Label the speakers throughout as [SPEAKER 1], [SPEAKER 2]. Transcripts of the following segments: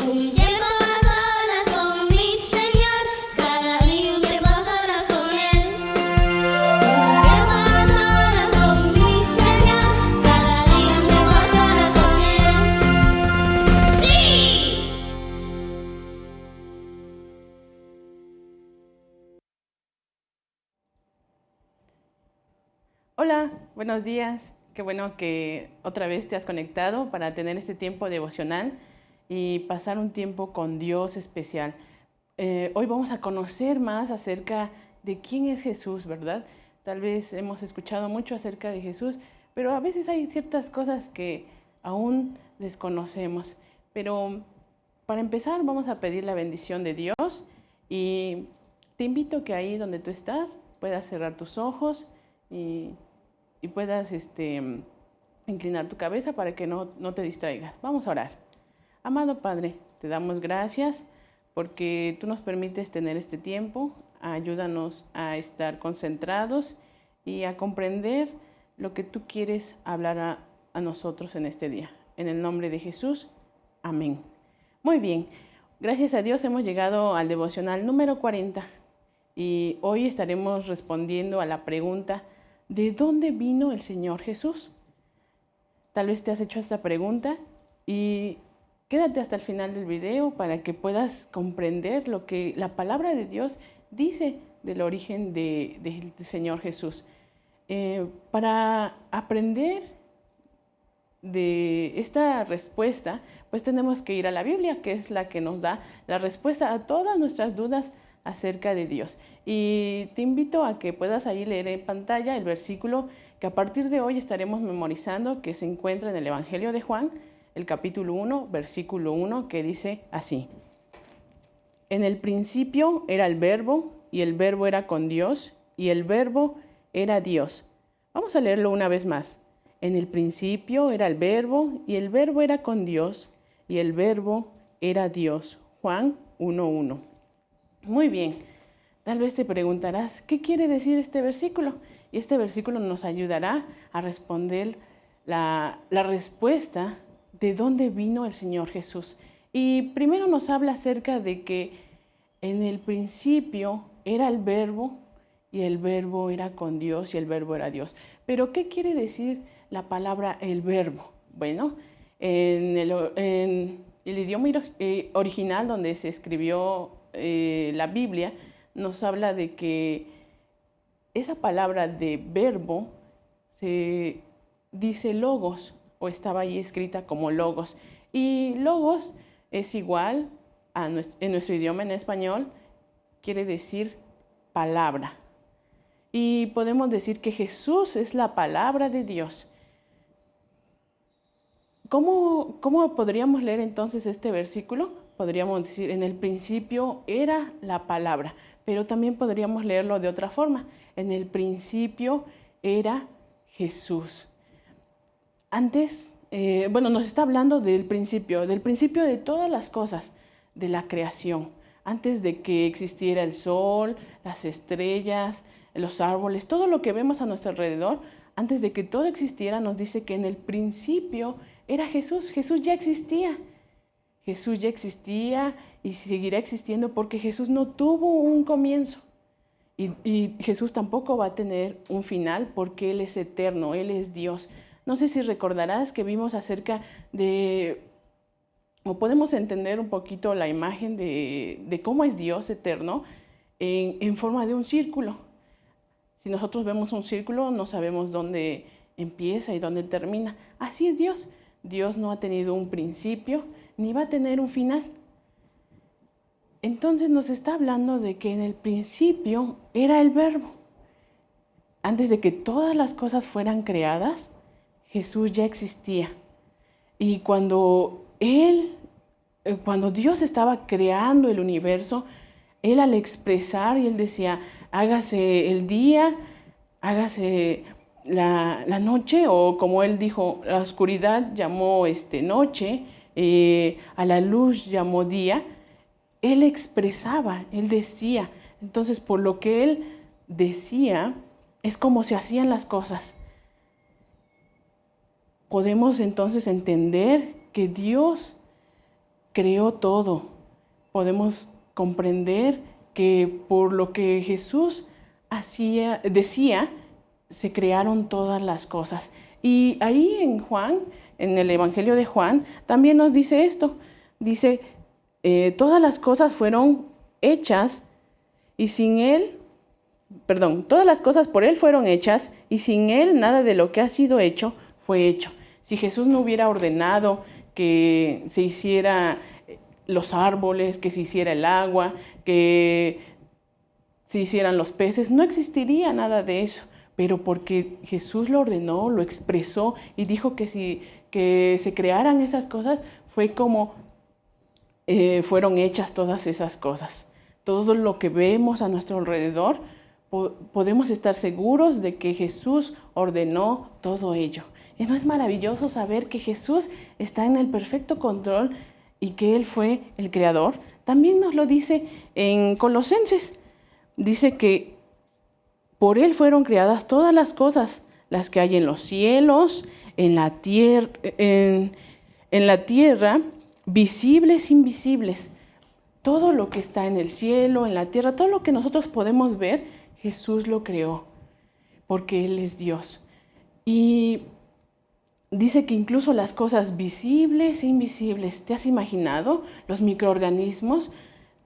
[SPEAKER 1] Un tiempo a solas con mi Señor, cada día un tiempo a solas con Él. Un tiempo a solas con mi Señor, cada día un tiempo a solas con Él. ¡Sí!
[SPEAKER 2] Hola, buenos días. Qué bueno que otra vez te has conectado para tener este tiempo devocional y pasar un tiempo con Dios especial. Hoy vamos a conocer más acerca de quién es Jesús, ¿verdad? Tal vez hemos escuchado mucho acerca de Jesús, pero a veces hay ciertas cosas que aún desconocemos. Pero para empezar vamos a pedir la bendición de Dios y te invito que ahí donde tú estás puedas cerrar tus ojos y puedas inclinar tu cabeza para que no te distraigas. Vamos a orar. Amado Padre, te damos gracias porque tú nos permites tener este tiempo. Ayúdanos a estar concentrados y a comprender lo que tú quieres hablar a nosotros en este día. En el nombre de Jesús, amén. Muy bien, gracias a Dios hemos llegado al devocional número 40 y hoy estaremos respondiendo a la pregunta: ¿de dónde vino el Señor Jesús? Tal vez te has hecho esta pregunta y quédate hasta el final del video para que puedas comprender lo que la palabra de Dios dice del origen del Señor Jesús. Para aprender de esta respuesta, pues tenemos que ir a la Biblia, que es la que nos da la respuesta a todas nuestras dudas acerca de Dios. Y te invito a que puedas ahí leer en pantalla el versículo que a partir de hoy estaremos memorizando, que se encuentra en el Evangelio de Juan, el capítulo 1, versículo 1, que dice así: En el principio era el Verbo, y el Verbo era con Dios, y el Verbo era Dios. Vamos a leerlo una vez más. En el principio era el Verbo, y el Verbo era con Dios, y el Verbo era Dios. Juan 1:1. Muy bien, tal vez te preguntarás, ¿qué quiere decir este versículo? Y este versículo nos ayudará a responder la respuesta de dónde vino el Señor Jesús. Y primero nos habla acerca de que en el principio era el Verbo, y el Verbo era con Dios, y el Verbo era Dios. Pero, ¿qué quiere decir la palabra el Verbo? Bueno, en el idioma original donde se escribió la Biblia, nos habla de que esa palabra de verbo se dice logos, o estaba ahí escrita como logos. Y logos es igual en nuestro idioma en español, quiere decir palabra. Y podemos decir que Jesús es la palabra de Dios. ¿Cómo podríamos leer entonces este versículo? Podríamos decir, en el principio era la palabra, pero también podríamos leerlo de otra forma. En el principio era Jesús. Antes, nos está hablando del principio de todas las cosas, de la creación. Antes de que existiera el sol, las estrellas, los árboles, todo lo que vemos a nuestro alrededor, antes de que todo existiera, nos dice que en el principio era Jesús. Jesús ya existía. Jesús ya existía y seguirá existiendo porque Jesús no tuvo un comienzo. Y Jesús tampoco va a tener un final porque Él es eterno, Él es Dios. No sé si recordarás que vimos acerca o podemos entender un poquito la imagen de cómo es Dios eterno en forma de un círculo. Si nosotros vemos un círculo, no sabemos dónde empieza y dónde termina. Así es Dios. Dios no ha tenido un principio ni va a tener un final. Entonces nos está hablando de que en el principio era el Verbo. Antes de que todas las cosas fueran creadas, Jesús ya existía. Y cuando Dios estaba creando el universo, Él al expresar, y Él decía, hágase el día, hágase la noche, o como Él dijo, la oscuridad llamó noche, a la luz llamó día. Él expresaba, Él decía. Entonces, por lo que Él decía, es como se hacían las cosas. Podemos entonces entender que Dios creó todo. Podemos comprender que por lo que Jesús decía, se crearon todas las cosas. Y ahí en Juan, en el Evangelio de Juan, también nos dice esto. Dice, todas las cosas fueron hechas y sin Él, todas las cosas por Él fueron hechas y sin Él nada de lo que ha sido hecho fue hecho. Si Jesús no hubiera ordenado que se hiciera los árboles, que se hiciera el agua, que se hicieran los peces, no existiría nada de eso. Pero porque Jesús lo ordenó, lo expresó y dijo que se crearan esas cosas, fue como fueron hechas todas esas cosas. Todo lo que vemos a nuestro alrededor, podemos estar seguros de que Jesús ordenó todo ello. ¿Y no es maravilloso saber que Jesús está en el perfecto control y que Él fue el creador? También nos lo dice en Colosenses. Dice que por Él fueron creadas todas las cosas, las que hay en los cielos, en la tierra, visibles, invisibles. Todo lo que está en el cielo, en la tierra, todo lo que nosotros podemos ver, Jesús lo creó, porque Él es Dios. Y dice que incluso las cosas visibles e invisibles, ¿te has imaginado? Los microorganismos,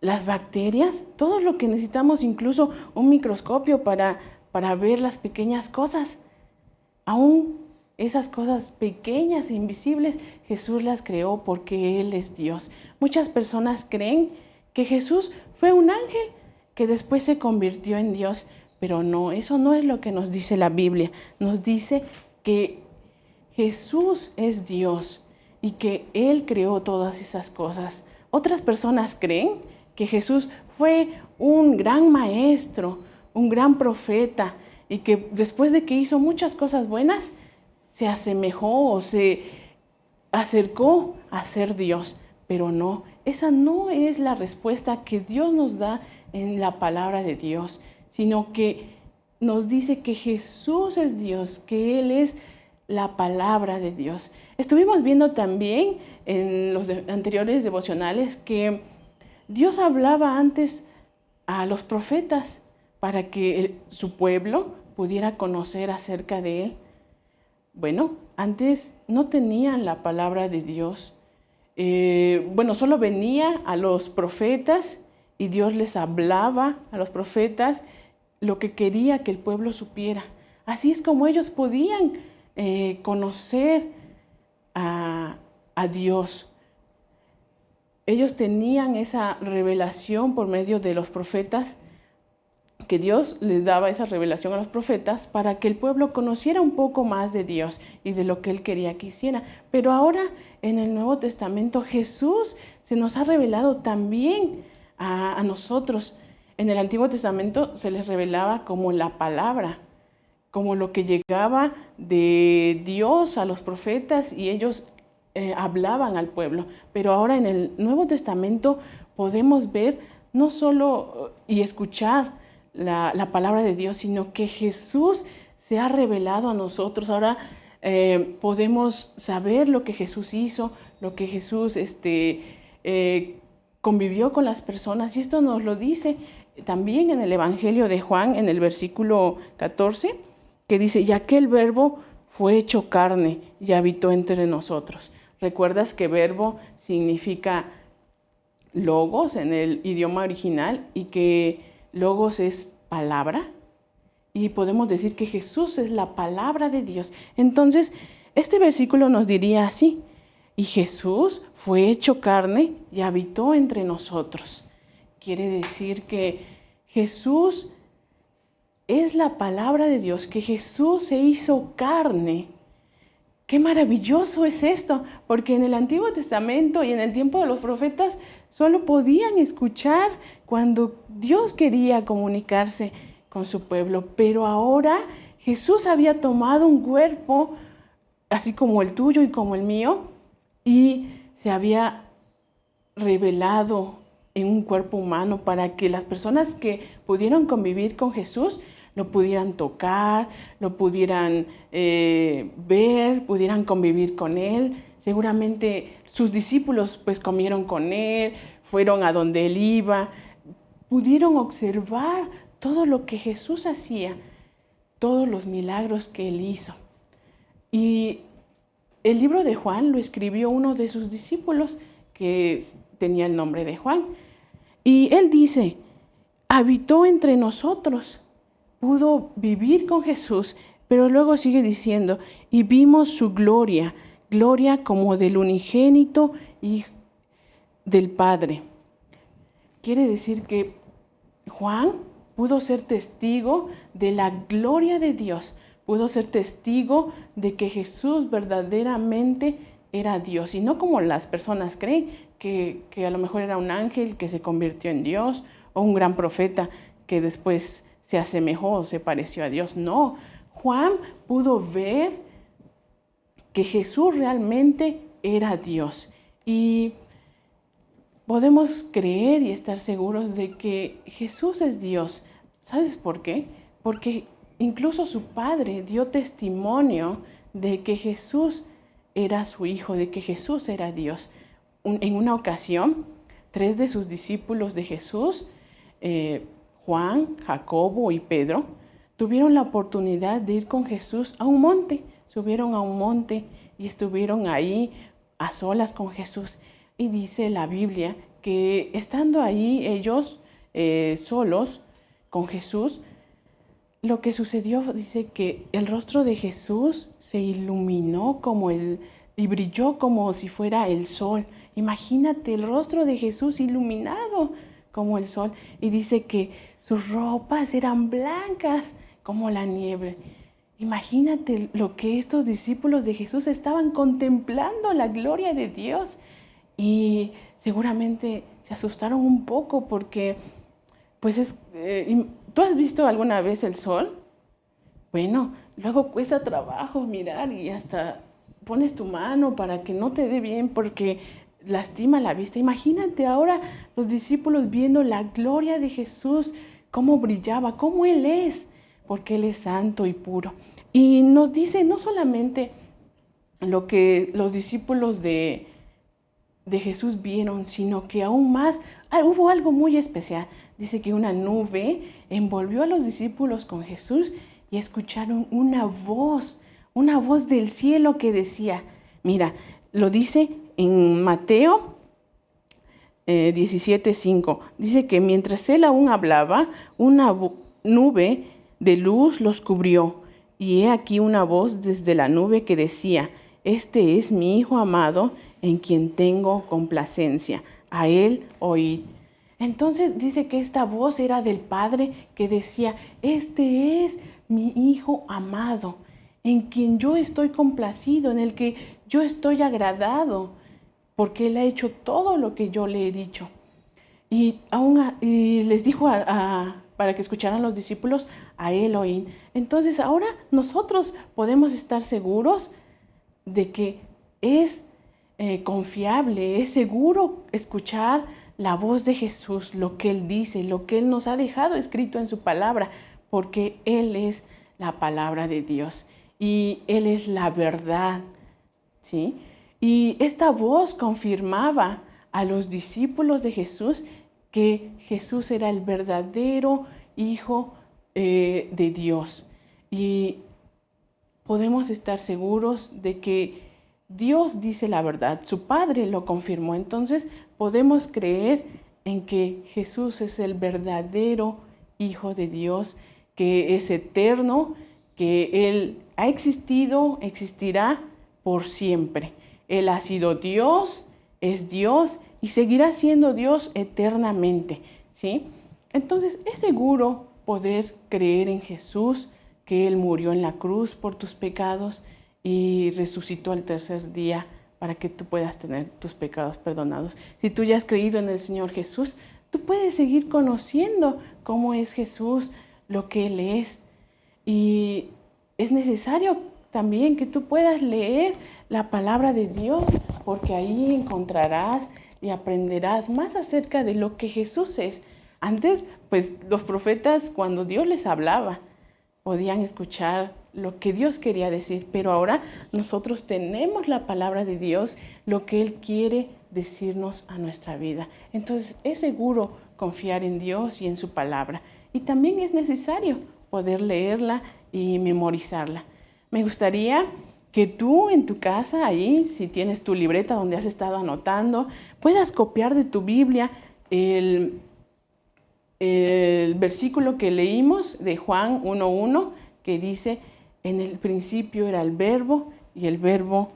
[SPEAKER 2] las bacterias, todo lo que necesitamos, incluso un microscopio para ver las pequeñas cosas. Aún esas cosas pequeñas e invisibles, Jesús las creó porque Él es Dios. Muchas personas creen que Jesús fue un ángel que después se convirtió en Dios, pero no, eso no es lo que nos dice la Biblia. Nos dice que Jesús es Dios y que Él creó todas esas cosas. Otras personas creen que Jesús fue un gran maestro, un gran profeta, y que después de que hizo muchas cosas buenas, se asemejó o se acercó a ser Dios. Pero no, esa no es la respuesta que Dios nos da en la palabra de Dios, sino que nos dice que Jesús es Dios, que Él es la palabra de Dios. Estuvimos viendo también en los anteriores devocionales que Dios hablaba antes a los profetas para que su pueblo pudiera conocer acerca de Él. Bueno, antes no tenían la palabra de Dios. Solo venía a los profetas y Dios les hablaba a los profetas lo que quería que el pueblo supiera. Así es como ellos podían conocer a Dios. Ellos tenían esa revelación por medio de los profetas, que Dios les daba esa revelación a los profetas para que el pueblo conociera un poco más de Dios y de lo que Él quería que hiciera. Pero ahora en el Nuevo Testamento Jesús se nos ha revelado también a nosotros. En el Antiguo Testamento se les revelaba como la palabra, como lo que llegaba de Dios a los profetas y ellos hablaban al pueblo. Pero ahora en el Nuevo Testamento podemos ver no solo y escuchar la palabra de Dios, sino que Jesús se ha revelado a nosotros. Ahora podemos saber lo que Jesús hizo, lo que Jesús convivió con las personas. Y esto nos lo dice también en el Evangelio de Juan, en el versículo 14, que dice, y aquel verbo fue hecho carne y habitó entre nosotros. ¿Recuerdas que verbo significa logos en el idioma original y que logos es palabra? Y podemos decir que Jesús es la palabra de Dios. Entonces, este versículo nos diría así, y Jesús fue hecho carne y habitó entre nosotros. Quiere decir que Jesús es la palabra de Dios, que Jesús se hizo carne. ¡Qué maravilloso es esto! Porque en el Antiguo Testamento y en el tiempo de los profetas solo podían escuchar cuando Dios quería comunicarse con su pueblo. Pero ahora Jesús había tomado un cuerpo, así como el tuyo y como el mío, y se había revelado en un cuerpo humano para que las personas que pudieron convivir con Jesús lo pudieran tocar, lo pudieran ver, pudieran convivir con Él, seguramente sus discípulos pues comieron con él, fueron a donde él iba, pudieron observar todo lo que Jesús hacía, todos los milagros que él hizo. Y el libro de Juan lo escribió uno de sus discípulos que tenía el nombre de Juan. Y él dice, habitó entre nosotros, pudo vivir con Jesús, pero luego sigue diciendo, y vimos su gloria, gloria como del unigénito y del Padre. Quiere decir que Juan pudo ser testigo de la gloria de Dios, pudo ser testigo de que Jesús verdaderamente era Dios, y no como las personas creen, que a lo mejor era un ángel que se convirtió en Dios, o un gran profeta que después se asemejó o se pareció a Dios. No, Juan pudo ver que Jesús realmente era Dios. Y podemos creer y estar seguros de que Jesús es Dios. ¿Sabes por qué? Porque incluso su padre dio testimonio de que Jesús era su hijo, de que Jesús era Dios. En una ocasión, 3 de sus discípulos de Jesús, Juan, Jacobo y Pedro, tuvieron la oportunidad de ir con Jesús a un monte. Subieron a un monte y estuvieron ahí a solas con Jesús. Y dice la Biblia que estando ahí ellos solos con Jesús, lo que sucedió, dice que el rostro de Jesús se iluminó y brilló como si fuera el sol. Imagínate el rostro de Jesús iluminado como el sol. Y dice que sus ropas eran blancas como la nieve. Imagínate lo que estos discípulos de Jesús estaban contemplando, la gloria de Dios. Y seguramente se asustaron un poco porque, pues, ¿tú has visto alguna vez el sol? Bueno, luego cuesta trabajo mirar y hasta pones tu mano para que no te dé bien porque lastima la vista. Imagínate ahora los discípulos viendo la gloria de Jesús, cómo brillaba, cómo Él es, porque Él es santo y puro. Y nos dice no solamente lo que los discípulos de Jesús vieron, sino que aún más hubo algo muy especial. Dice que una nube envolvió a los discípulos con Jesús y escucharon una voz del cielo que decía, mira, lo dice en Mateo 17:5, dice que mientras él aún hablaba, una nube de luz los cubrió, y he aquí una voz desde la nube que decía, este es mi Hijo amado, en quien tengo complacencia, a él oíd. Entonces dice que esta voz era del Padre que decía, este es mi Hijo amado, en quien yo estoy complacido, en el que yo estoy agradado, porque Él ha hecho todo lo que yo le he dicho. Y les dijo para que escucharan los discípulos, a Él oíd. Entonces ahora nosotros podemos estar seguros de que es confiable, es seguro escuchar la voz de Jesús, lo que Él dice, lo que Él nos ha dejado escrito en su palabra, porque Él es la palabra de Dios y Él es la verdad, ¿sí? Y esta voz confirmaba a los discípulos de Jesús que Jesús era el verdadero Hijo de Dios. Y podemos estar seguros de que Dios dice la verdad, su Padre lo confirmó. Entonces podemos creer en que Jesús es el verdadero Hijo de Dios, que es eterno, que Él ha existido, existirá por siempre. Él ha sido Dios, es Dios y seguirá siendo Dios eternamente, ¿sí? Entonces es seguro poder creer en Jesús, que Él murió en la cruz por tus pecados y resucitó al tercer día para que tú puedas tener tus pecados perdonados. Si tú ya has creído en el Señor Jesús, tú puedes seguir conociendo cómo es Jesús, lo que Él es. Y es necesario también que tú puedas leer la palabra de Dios, porque ahí encontrarás y aprenderás más acerca de lo que Jesús es. Antes, pues los profetas, cuando Dios les hablaba, podían escuchar lo que Dios quería decir, pero ahora nosotros tenemos la palabra de Dios, lo que Él quiere decirnos a nuestra vida. Entonces es seguro confiar en Dios y en su palabra. Y también es necesario poder leerla y memorizarla. Me gustaría que tú en tu casa, ahí, si tienes tu libreta donde has estado anotando, puedas copiar de tu Biblia el versículo que leímos de Juan 1:1, que dice: en el principio era el verbo, y el verbo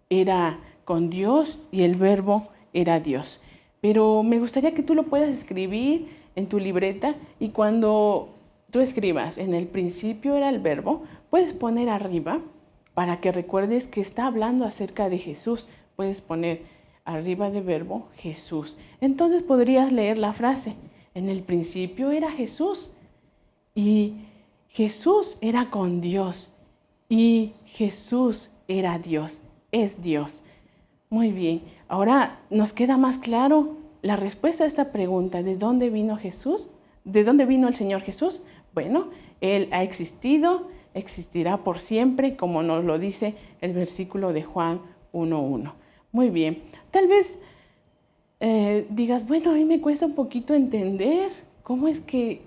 [SPEAKER 2] era con Dios, y el verbo era Dios. Pero me gustaría que tú lo puedas escribir en tu libreta, y cuando tú escribas en el principio era el verbo, puedes poner arriba, para que recuerdes que está hablando acerca de Jesús. Puedes poner arriba de verbo Jesús. Entonces podrías leer la frase: en el principio era Jesús, y Jesús era con Dios, y Jesús era Dios, es Dios. Muy bien, ahora nos queda más claro la respuesta a esta pregunta: ¿de dónde vino Jesús? ¿De dónde vino el Señor Jesús? Bueno, Él ha existido, existirá por siempre, como nos lo dice el versículo de Juan 1:1. Muy bien, tal vez digas: bueno, a mí me cuesta un poquito entender cómo es que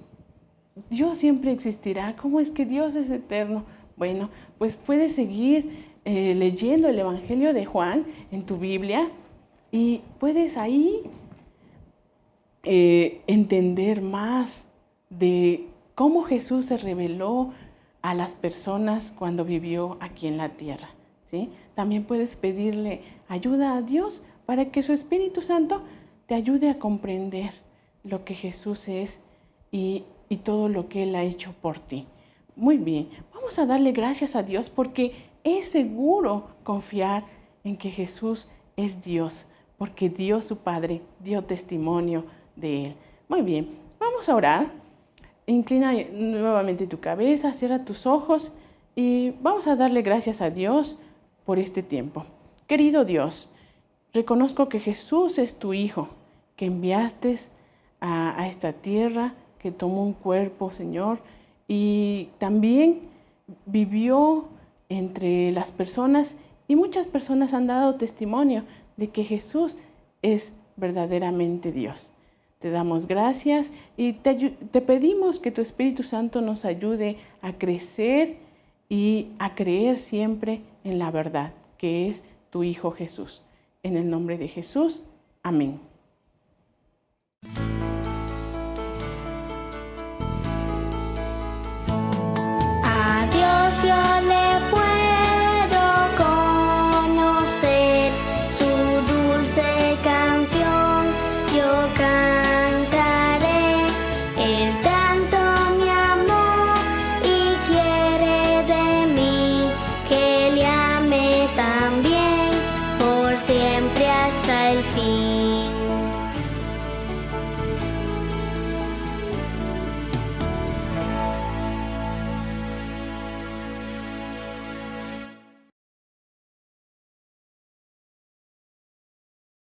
[SPEAKER 2] Dios siempre existirá, cómo es que Dios es eterno. Bueno, pues puedes seguir leyendo el Evangelio de Juan en tu Biblia, y puedes ahí entender más de cómo Jesús se reveló a las personas cuando vivió aquí en la tierra, ¿sí? También puedes pedirle ayuda a Dios para que su Espíritu Santo te ayude a comprender lo que Jesús es y todo lo que Él ha hecho por ti. Muy bien, vamos a darle gracias a Dios porque es seguro confiar en que Jesús es Dios, porque Dios su Padre dio testimonio de Él. Muy bien, vamos a orar. Inclina nuevamente tu cabeza, cierra tus ojos y vamos a darle gracias a Dios por este tiempo. Querido Dios, reconozco que Jesús es tu Hijo, que enviaste a esta tierra, que tomó un cuerpo, Señor, y también vivió entre las personas, y muchas personas han dado testimonio de que Jesús es verdaderamente Dios. Te damos gracias y te pedimos que tu Espíritu Santo nos ayude a crecer y a creer siempre en la verdad, que es tu Hijo Jesús. En el nombre de Jesús, amén.